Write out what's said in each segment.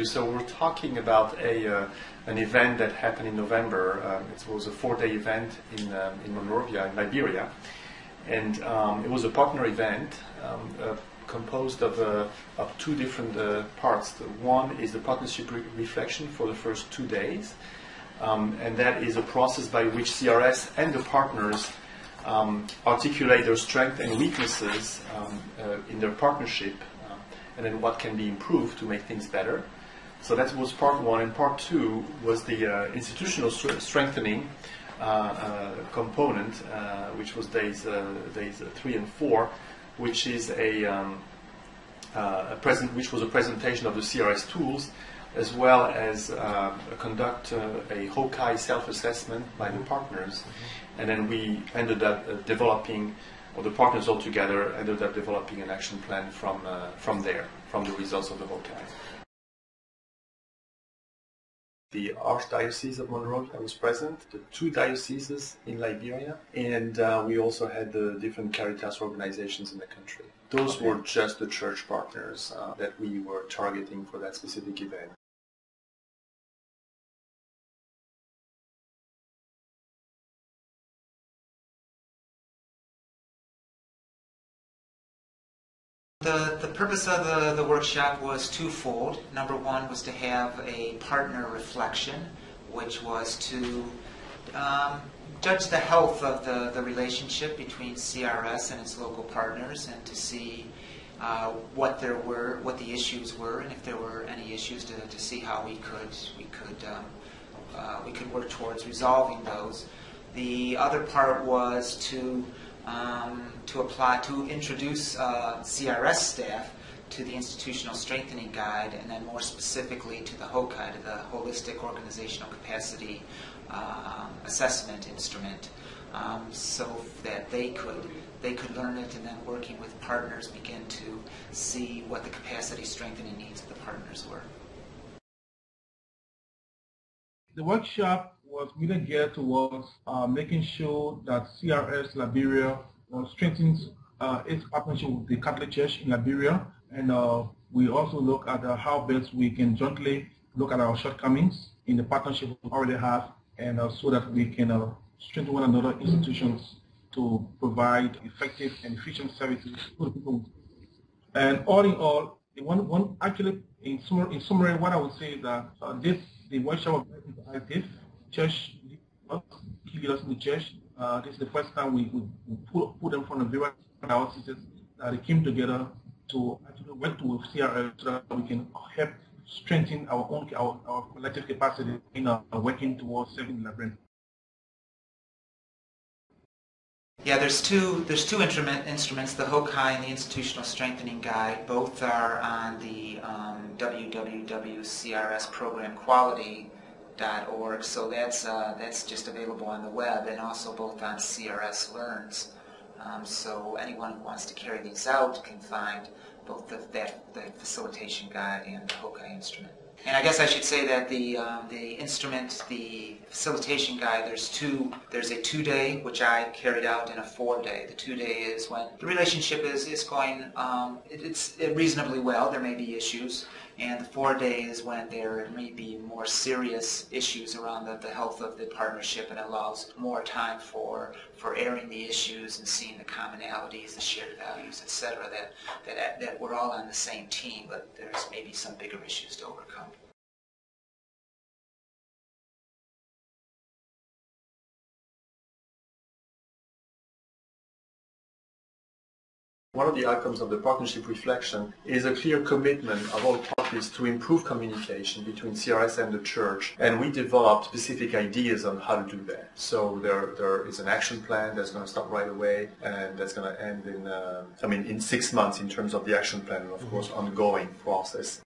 So we're talking about an event that happened in November. It was a 4-day event in Monrovia, in Liberia, and it was a partner event composed of two different parts. One is the partnership reflection for the first 2 days, and that is a process by which CRS and the partners articulate their strengths and weaknesses in their partnership, and then what can be improved to make things better. So that was part one, and part two was the institutional strengthening component, which was days 3 and 4, which is which was a presentation of the CRS tools, as well as conduct a HOCAI self-assessment by the partners, and then we ended up developing, or the partners all together ended up developing an action plan from the results of the HOCAI. The Archdiocese of Monrovia was present, the 2 dioceses in Liberia, and we also had the different Caritas organizations in the country. Those were just the church partners that we were targeting for that specific event. The purpose of the workshop was twofold. Number one was to have a partner reflection, which was to judge the health of the relationship between CRS and its local partners, and to see what the issues were, and if there were any issues, to see how we could work towards resolving those. The other part was to introduce CRS staff to the Institutional Strengthening Guide, and then more specifically to the HOCAI, to the Holistic Organizational Capacity Assessment Instrument, so that they could learn it, and then working with partners begin to see what the capacity strengthening needs of the partners were. The workshop was really geared towards making sure that CRS Liberia strengthens its partnership with the Catholic Church in Liberia, and we also look at how best we can jointly look at our shortcomings in the partnership we already have, and so that we can strengthen one another institutions to provide effective and efficient services to the people. And all in all, actually, in summary, what I would say is that the workshop was interactive. Church key leaders in the church. This is the first time we put them from the various dioceses that they came together to actually work with CRS so that we can help strengthen our collective capacity in working towards serving the Liberian. Yeah, there's two instruments, the HOCAI and the Institutional Strengthening Guide. Both are on the www.crsprogramquality.org, so that's just available on the web, and also both on CRS Learns. So anyone who wants to carry these out can find both the facilitation guide and the HOCAI instrument. And I guess I should say that the instrument, the facilitation guide, there's a 2-day, which I carried out, and a 4-day. The 2-day is when the relationship is going it's reasonably well. There may be issues, and the 4-day is when there may be more serious issues around the health of the partnership, and allows more time for airing the issues and seeing the commonalities, the shared values, etc. That we're all on the same team, but there's maybe some bigger issues to overcome. One of the outcomes of the partnership reflection is a clear commitment of all parties to improve communication between CRS and the Church, and we developed specific ideas on how to do that. So there is an action plan that's going to start right away, and that's going to end in 6 months in terms of the action plan, and of course ongoing process.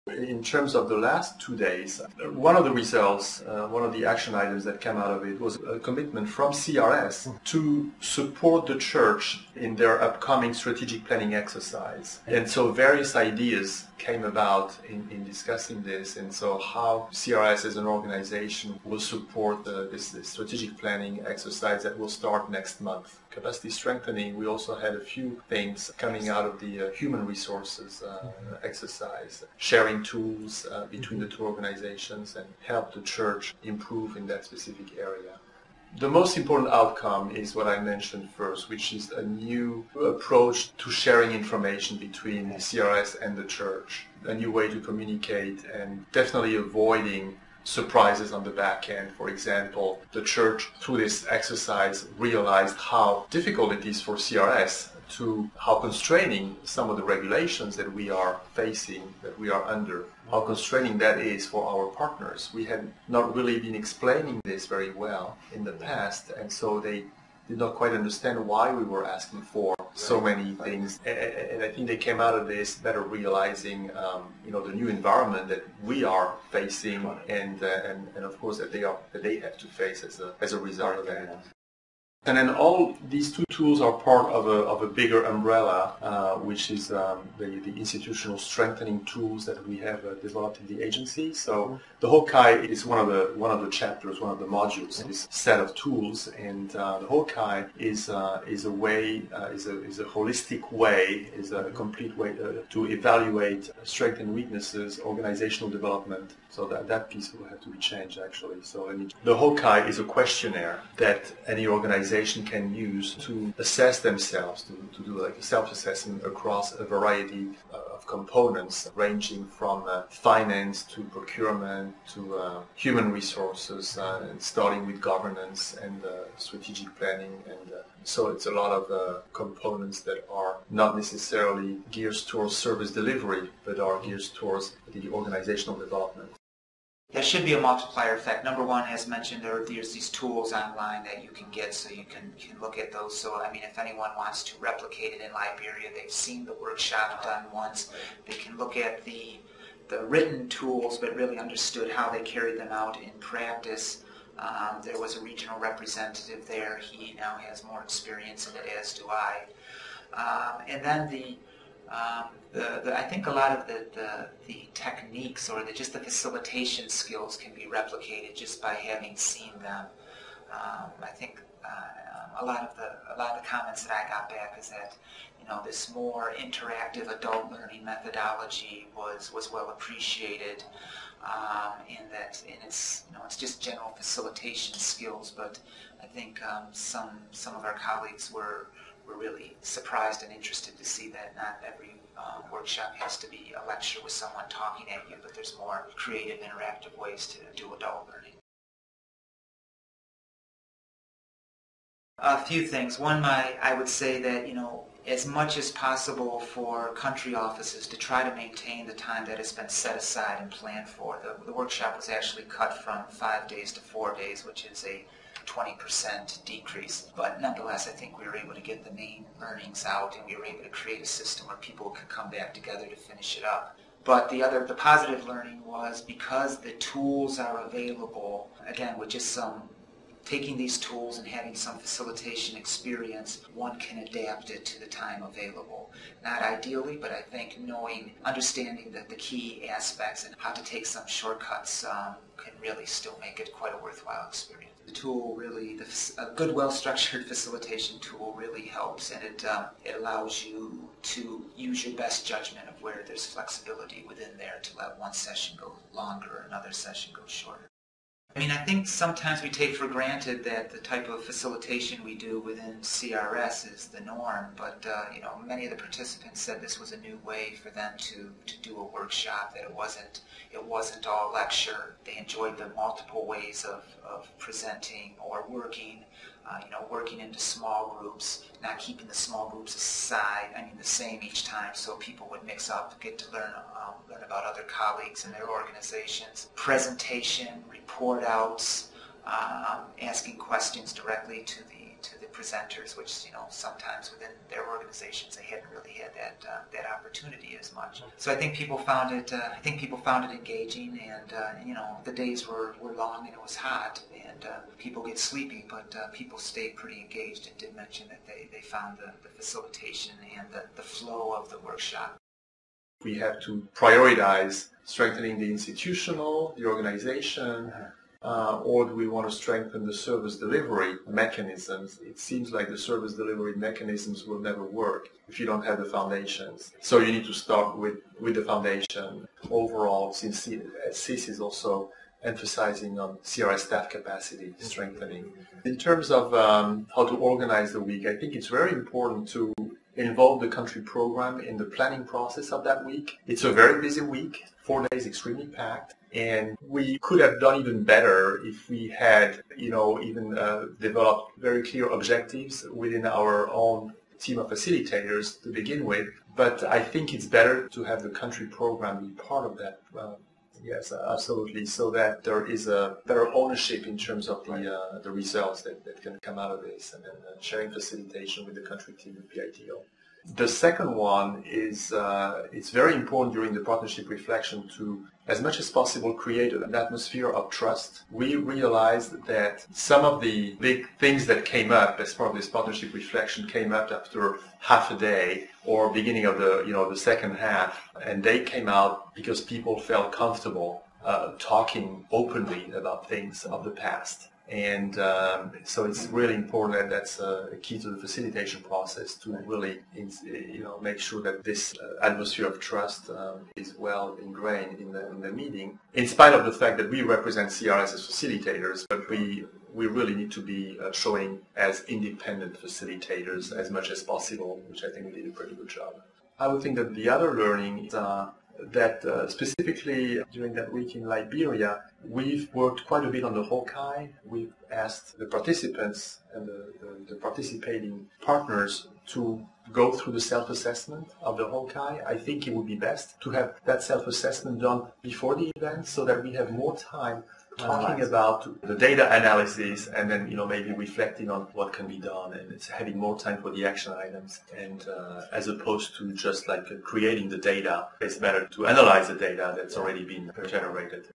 In terms of the last 2 days, one of the results, one of the action items that came out of it was a commitment from CRS to support the Church in their upcoming strategic planning exercise. And so various ideas came about in discussing this, and so how CRS as an organization will support this strategic planning exercise that will start next month. capacity strengthening, we also had a few things coming out of the human resources exercise, sharing tools between the two organizations and help the church improve in that specific area. The most important outcome is what I mentioned first, which is a new approach to sharing information between CRS and the church, a new way to communicate, and definitely avoiding surprises on the back end. For example, the church, through this exercise, realized how difficult it is for CRS to how constraining some of the regulations that we are facing, that we are under, how constraining that is for our partners. We had not really been explaining this very well in the past, and so they did not quite understand why we were asking for so many things. And I think they came out of this better realizing, the new environment that we are facing, and of course that they have to face as a result of that. And then all these two tools are part of a bigger umbrella, which is the institutional strengthening tools that we have developed in the agency. So the HOCAI is one of the chapters, one of the modules in this set of tools, and the HOCAI is a holistic way, is a complete way to evaluate strengths and weaknesses, organizational development. So that piece will have to be changed actually. So the HOCAI is a questionnaire that any organization can use to assess themselves, to do like a self-assessment across a variety of components, ranging from finance to procurement to human resources, and starting with governance and strategic planning. And so it's a lot of components that are not necessarily geared towards service delivery, but are geared towards the organizational development. There should be a multiplier effect. Number one, as mentioned, there's these tools online that you can get, so you can look at those. So, I mean, if anyone wants to replicate it in Liberia, they've seen the workshop done once, they can look at the written tools, but really understood how they carried them out in practice. There was a regional representative there. He now has more experience in it, as do I. And then I think a lot of the techniques or just the facilitation skills can be replicated just by having seen them. I think a lot of the comments that I got back is that this more interactive adult learning methodology was well appreciated, and it's just general facilitation skills. But I think some of our colleagues were really surprised and interested to see that not every workshop has to be a lecture with someone talking at you, but there's more creative, interactive ways to do adult learning. A few things. One, I would say that, as much as possible for country offices to try to maintain the time that has been set aside and planned for. The workshop was actually cut from 5 days to 4 days, which is a 20% decrease. But nonetheless, I think we were able to get the main learnings out, and we were able to create a system where people could come back together to finish it up. But the positive learning was, because the tools are available, again, with just taking these tools and having some facilitation experience, one can adapt it to the time available. Not ideally, but I think understanding the key aspects and how to take some shortcuts can really still make it quite a worthwhile experience. The tool really, a good, well-structured facilitation tool really helps, and it allows you to use your best judgment of where there's flexibility within there to let one session go longer or another session go shorter. I mean, I think sometimes we take for granted that the type of facilitation we do within CRS is the norm, but many of the participants said this was a new way for them to do a workshop, that it wasn't all lecture. They enjoyed the multiple ways of presenting or working, working into small groups, not keeping the small groups the same each time, so people would mix up, get to learn about other colleagues in their organizations. Presentation, report outs, asking questions directly to the presenters, which sometimes within their organizations they hadn't really had that opportunity as much. So I think people found it. Engaging, and the days were long and it was hot, and people get sleepy, but people stayed pretty engaged and did mention that they found the facilitation and the flow of the workshop. We have to prioritize strengthening the institutional, the organization, or do we want to strengthen the service delivery mechanisms? It seems like the service delivery mechanisms will never work if you don't have the foundations. So you need to start with the foundation. Overall, since CIS is also emphasizing on CRS staff capacity strengthening. In terms of how to organize the week, I think it's very important to involve the country program in the planning process of that week. It's a very busy week, 4 days extremely packed, and we could have done even better if we had, even developed very clear objectives within our own team of facilitators to begin with. But I think it's better to have the country program be part of that. Yes, absolutely. So that there is a better ownership in terms of the results that can come out of this, and then sharing facilitation with the country team would be ideal. The second one is it's very important during the partnership reflection to, as much as possible, create an atmosphere of trust. We realized that some of the big things that came up as part of this partnership reflection came up after half a day or beginning of the second half, and they came out because people felt comfortable talking openly about things of the past. And so it's really important, and that's a key to the facilitation process, to really make sure that this atmosphere of trust is well ingrained in the meeting, in spite of the fact that we represent CRS as facilitators, but we really need to be showing as independent facilitators as much as possible, which I think we did a pretty good job. I would think that the other learning is that specifically during that week in Liberia, we've worked quite a bit on the HOCAI. We've asked the participants and the participating partners to go through the self-assessment of the HOCAI. I think it would be best to have that self-assessment done before the event so that we have more time talking about the data analysis and then maybe reflecting on what can be done, and it's having more time for the action items, and as opposed to just like creating the data. It's better to analyze the data that's already been generated.